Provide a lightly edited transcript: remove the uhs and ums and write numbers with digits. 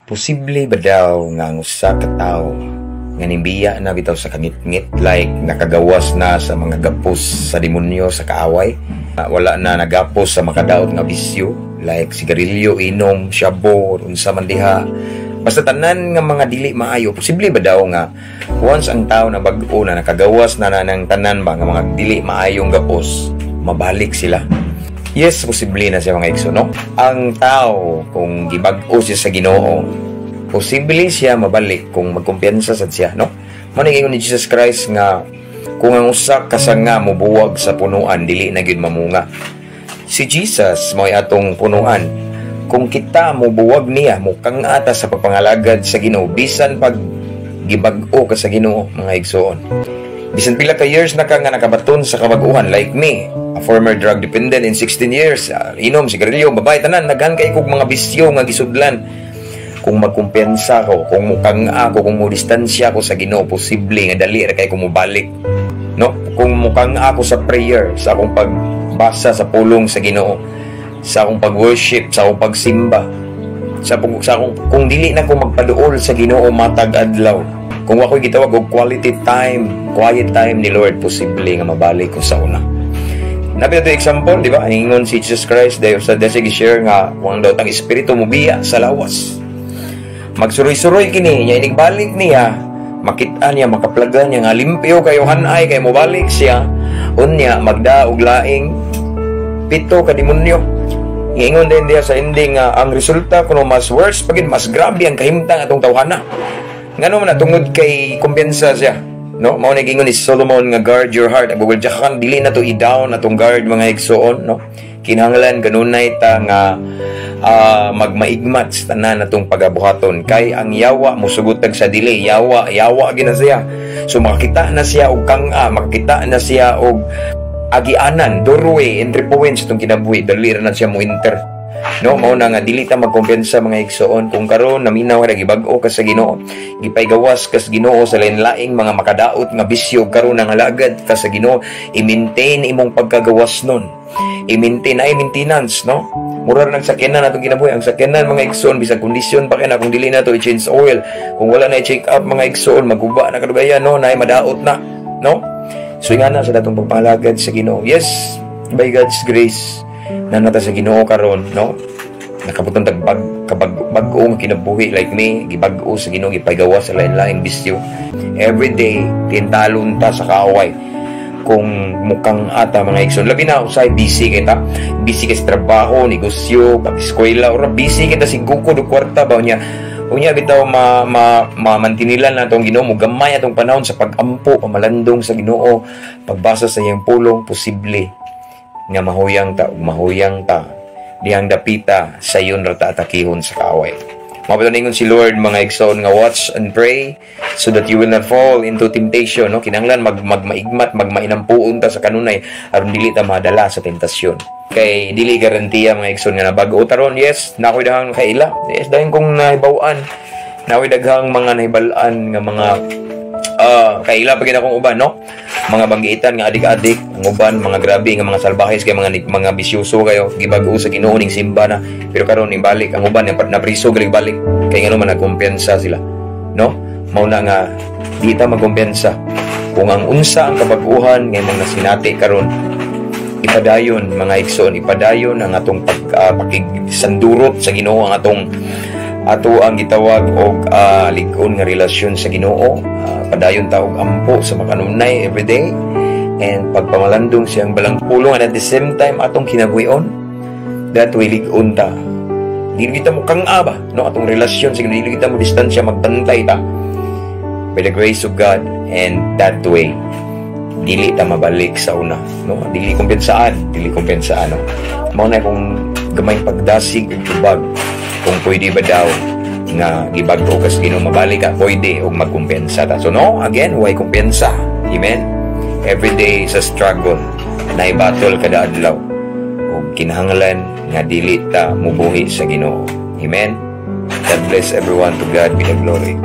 Posible ba daw nga ang usa ka tawo nga nimbiya na bitaw sa kangit-ngit, like nakagawas na sa mga gapos sa demonyo sa kaaway, wala na nagapos sa makadaot nga bisyo like sigarilyo, inom, shabu, unsa man diha, basta tanan nga mga dili maayo. Posible ba daw nga once ang tao na bag-o na nakagawas na ng tanan ba nga mga dili maayong gapos, mabalik sila? Yes, posible na siya mga igso, no? Ang tao, kung gibag-o siya sa Ginoo, posible siya mabalik kung magkumpiyansa sa siya, no? Maningin ni Jesus Christ nga, kung ang usa ka sanga mubuwag sa punuan, dili na gyud mamunga. Si Jesus, mo'y atong punuan. Kung kita mubuwag niya, mukang ata sa pagpangalagad sa Ginoo, bisan pag gibag-o ka sa Ginoo, mga igsoon. Bisan pila ka years na ka nga nakabaton sa kabag-uhan, like me, a former drug dependent in 16 years, inom, sigarilyo, babae, tanan, naghan kay kog mga bisyo nga gisudlan. Kung magkumpiyansa ko, kung mukang ako, kung mudistansya ko sa Ginoo, posible nga dali ra kay ko mobalik, no? Kung mukang ako sa prayer, sa akong pagbasa sa pulong sa Ginoo, sa akong pag-worship, sa akong pagsimba, sa akong, kung dili na ko magpaduol sa Ginoo matag adlaw, kung ako'y gitawag og quality time, quiet time ni Lord, posible nga mabalik ko sa una. Napita ito example, di ba? Ingon si Jesus Christ, dahil sa desig share nga, kung daw ang espiritu mo biya sa lawas. Magsuroy-suroy kini, niya inigbalik niya, makita niya, makaplagan niya, nga limpyo kayo hanay, kayo mobalik siya, unya, magdaog laing, 7 ka demonyo. Ingon din diya sa ending, ang resulta, kuno mas worse, pagin mas grabe ang kahimtang atong tawhana. Ngano man natungod kay kumpiyansa siya, no? Mao nagingon ni Solomon nga guard your heart. Agugol kan dili na to i-down atong guard mga igsoon, no? Kinahanglan ganunay ta nga magmaigmat sa tanan natong pagabuhaton, kay ang yawa musugutag sa dili, yawa gina siya. So makakita na siya og kanga, makakita na siya og agianan, doorway, entry point sa itong kinabuhi, dali na siya mo enter, no? Mao na nga dili ta magkumpiyansa mga igsoon. Kung karon naminaw ra gibag-o ka sa Ginoo, gipaygawas ka sa Ginoo sa lain-laing mga makadaot nga bisyo, karon nang halagad ka sa Ginoo, i-maintain imong pagkagawas nun, i-maintain ay maintenance, no? Mura nang sakyanan atong kinabuhi. Ang sakyanan mga igsoon, bisag kondisyon pa kay na, kung dili na to i-change oil, kung wala na i-check up mga igsoon, maguba na kadugayan, no? Na madaot na, no? So nga na sa datong pagpalagad sa Ginoo. Yes, by God's grace na nata sa Ginoo karon, no? Nakabutang bag-o kinabuhi like me, gibag-o sa Ginoo, gipaygawas sa lain-laing bisyo. Every day tintalon ta sa kaaway. Kung mukang ata mga igsoon, labi na usay busy kita, busy ka sa trabaho, negosyo, pag-eskwela, or busy kita siguro do kwarta ba niya. Unya bitaw mantinilan na itong Ginoo mo, gamay atong panahon sa pag-ampo, pamalandong sa Ginoo, pagbasa sa iyang pulong, posible nga mahuyang ta dihang dapita sa iyon rata atakihon sa kaaway. Mapataningon si Lord mga igsoon nga watch and pray so that you will not fall into temptation, no? Kinahanglan magmaigmat, magmainampuon ta sa kanunay aron dili ta madala sa tentasyon. Kay dili garantiya mga igsoon nga nabag-o taron. Yes, nakoy daghang kaila. Yes, dahil kung nahibawan, nakoy daghang mga nahibalaan nga mga kaila pagin akong uban, no? Mga banggiitan nga adik-adik, ang uban mga grabe nga mga salbahes kay mga bisyoso kayo, gibag-o sa Ginoo ning simba na, pero karon ning balik ang uban na priso gali balik kay ngano man nagkumpiyansa sila, no? Mao na nga di ta magkumpiyansa kung ang unsa ang kabag-uhan nga mga sinati karon, ipadayon mga igsoon, ipadayon ang atong pakigsandurot sa Ginoo, ang ato ang gitawag og lig-on nga relasyon sa Ginoo, padayon ta og ampo sa makanunay everyday, and pagpamalandong siyang balang pulong, and at the same time atong kinabuhion, that way lig-on ta, dili kita mo kang-aba, no? Atong relasyon sa Ginoo, dili kita mo distansya, magbantay ta by the grace of God, and that way dili ta mabalik sa una, no? Dili kumpensaan, no? Mao na kung gamay pagdasig ug tubag, kung pwede ba daw nga gibag-o ka sa Ginoo, mabalik ka, pwede og magkumpensa ta. So no, again, why kumpensa? Amen. Every day sa struggle, na battle kada adlaw, ug kinahanglan nga dili ta mubuhi sa Ginoo. Amen. God bless everyone. To God be the glory.